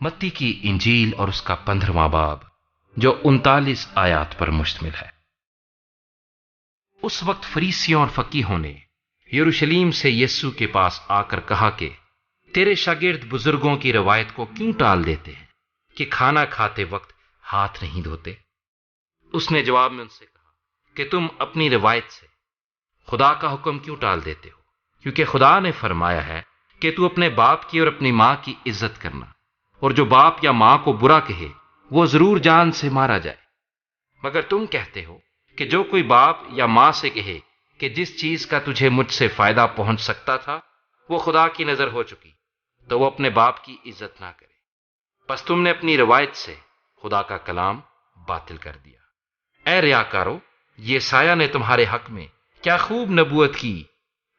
मत्ती की इंजील और उसका 15वां बाब जो 39 आयात पर मुश्तमिल है। उस वक्त फरीसियों और फकीहों ने यरूशलेम से यीशु के पास आकर कहा कि तेरे शागिर्द बुजुर्गों की रवायत को क्यों टाल देते हैं कि खाना खाते वक्त हाथ नहीं धोते। उसने जवाब में उनसे कहा कि तुम अपनी रवायत से खुदा का हुक्म क्यों टाल देते हो, क्योंकि खुदा ने फरमाया है कि तू अपने बाप की और अपनी मां की इज्जत करना, और जो बाप या मां को बुरा कहे वो जरूर जान से मारा जाए। मगर तुम कहते हो कि जो कोई बाप या मां से कहे कि जिस चीज का तुझे मुझसे फायदा पहुंच सकता था वो खुदा की नजर हो चुकी, तो वो अपने बाप की इज्जत ना करे। बस तुमने अपनी रवायत से खुदा का कलाम बातिल कर दिया। ए रियाकारो, ये साया ने तुम्हारे हक में क्या खूब नबूवत की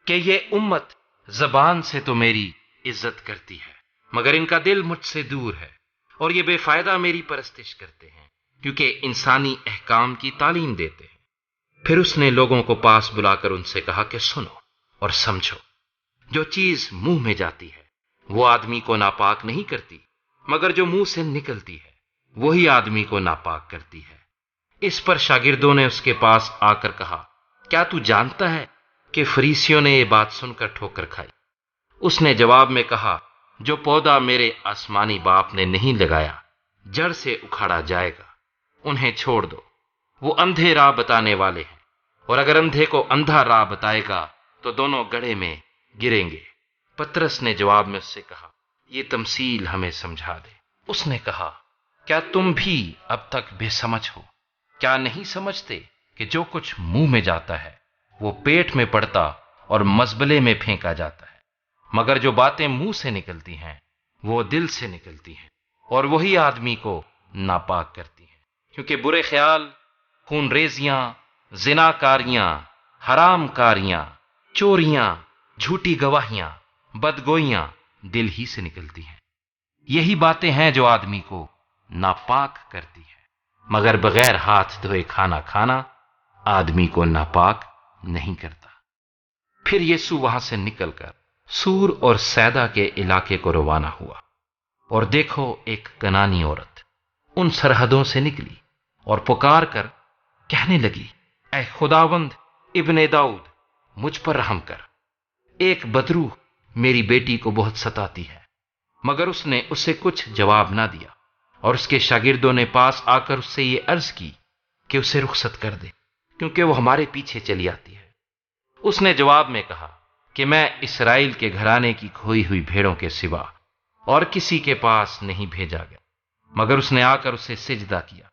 कि ये उम्मत जबान से तो मेरी इज्जत करती है, मगर इनका दिल मुझसे दूर है, और ये बेफायदा मेरी परस्तिश करते हैं, क्योंकि इंसानी अहकाम की तालीम देते हैं। फिर उसने लोगों को पास बुलाकर उनसे कहा कि सुनो और समझो, जो चीज मुंह में जाती है वो आदमी को नापाक नहीं करती, मगर जो मुंह से निकलती है वही आदमी को नापाक करती है। इस पर शागिर्दों ने उसके पास आकर कहा, क्या तू जानता है कि फरीसियों ने ये बात सुनकर ठोकर खाई। उसने जवाब में कहा, जो पौधा मेरे आसमानी बाप ने नहीं लगाया जड़ से उखाड़ा जाएगा। उन्हें छोड़ दो, वो अंधे राह बताने वाले हैं, और अगर अंधे को अंधा राह बताएगा तो दोनों गड्ढे में गिरेंगे। पतरस ने जवाब में उससे कहा, ये तमसील हमें समझा दे। उसने कहा, क्या तुम भी अब तक बेसमझ हो? क्या नहीं समझते कि जो कुछ मुंह में जाता है वो पेट में पड़ता और मजबले में फेंका जाता है। मगर जो बातें मुंह से निकलती हैं वो दिल से निकलती हैं, और वही आदमी को नापाक करती हैं। क्योंकि बुरे ख्याल, खूनरेजियां, जिनाकारियां, हरामकारियां, चोरियां, झूठी गवाहियां, बदगोइयां दिल ही से निकलती हैं। यही बातें हैं जो आदमी को नापाक करती हैं। मगर बगैर हाथ धोए खाना खाना आदमी को नापाक नहीं करता। फिर यीशु वहां से निकलकर सूर और सैदा के इलाके को रवाना हुआ, और देखो एक कनानी औरत उन सरहदों से निकली और पुकार कर कहने लगी, ऐ खुदावंद इब्ने दाऊद, मुझ पर रहम कर। एक बदरू मेरी बेटी को बहुत सताती है। मगर उसने उसे कुछ जवाब ना दिया, और उसके शागिर्दों ने पास आकर उससे ये अर्ज की कि उसे रुखसत कर दे, क्योंकि वो हमारे पीछे चली आती है। उसने जवाब में कहा कि मैं इसराइल के घराने की खोई हुई भेड़ों के सिवा और किसी के पास नहीं भेजा गया। मगर उसने आकर उसे सिजदा किया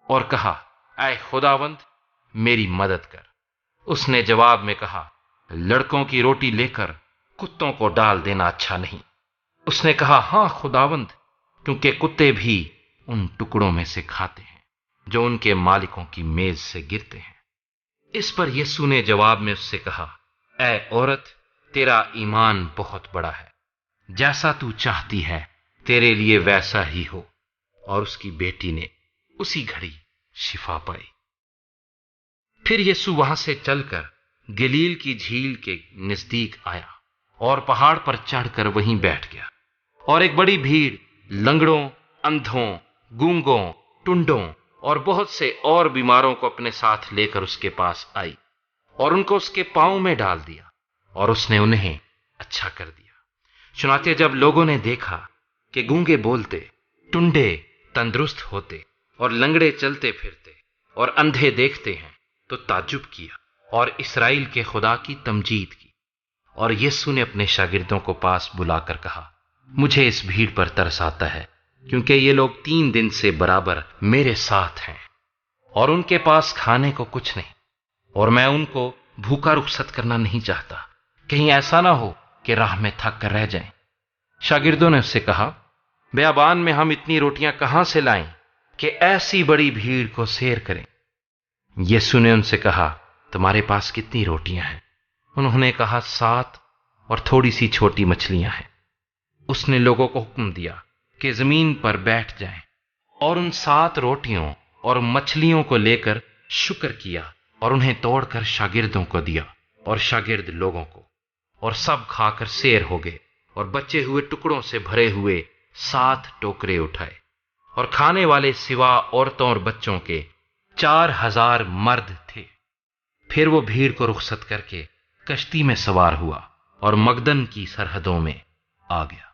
और कहा, ऐ खुदावंद मेरी मदद कर। उसने जवाब में कहा, लड़कों की रोटी लेकर कुत्तों को डाल देना अच्छा नहीं। उसने कहा, हां खुदावंद, क्योंकि कुत्ते भी उन टुकड़ों में से खाते हैं जो उनके मालिकों की मेज से गिरते हैं। इस पर यीशु ने जवाब में उससे कहा, ऐ औरत, तेरा ईमान बहुत बड़ा है, जैसा तू चाहती है तेरे लिए वैसा ही हो। और उसकी बेटी ने उसी घड़ी शिफा पाई। फिर यीशु वहां से चलकर गलील की झील के नजदीक आया और पहाड़ पर चढ़कर वहीं बैठ गया। और एक बड़ी भीड़ लंगड़ों, अंधों, गूंगों, टुंडों और बहुत से और बीमारों को अपने साथ लेकर उसके पास आई, और उनको उसके पांव में डाल दिया, और उसने उन्हें अच्छा कर दिया। चुनाचे जब लोगों ने देखा कि गूंगे बोलते, टुंडे तंदुरुस्त होते, और लंगड़े चलते फिरते, और अंधे देखते हैं, तो ताज्जुब किया और इसराइल के खुदा की तमजीद की। और यीशु ने अपने शागिर्दों को पास बुलाकर कहा, मुझे इस भीड़ पर तरस आता है, क्योंकि ये लोग 3 दिन से बराबर मेरे साथ हैं, और उनके पास खाने को कुछ नहीं, और मैं उनको भूखा रुखसत करना नहीं चाहता, कहीं ऐसा ना हो कि राह में थक कर रह जाएं। शागिर्दों ने उससे कहा, बियाबान में हम इतनी रोटियां कहां से लाएं कि ऐसी बड़ी भीड़ को सैर करें। यीशु ने उनसे कहा, तुम्हारे पास कितनी रोटियां हैं? उन्होंने कहा, 7, और थोड़ी सी छोटी मछलियां हैं। उसने लोगों को हुक्म दिया कि जमीन पर बैठ जाएं, और उन 7 रोटियों और मछलियों को लेकर शुक्र किया और उन्हें तोड़कर शागिर्दों को दिया, और शागिर्द लोगों को, और सब खाकर सैर हो गए, और बचे हुए टुकड़ों से भरे हुए 7 ٹوکرے اٹھائے، اور کھانے والے سوا عورتوں اور بچوں کے 4000 مرد تھے۔ پھر وہ بھیڑ کو رخصت کر کے کشتی میں سوار ہوا اور مگدن کی سرحدوں میں آ گیا۔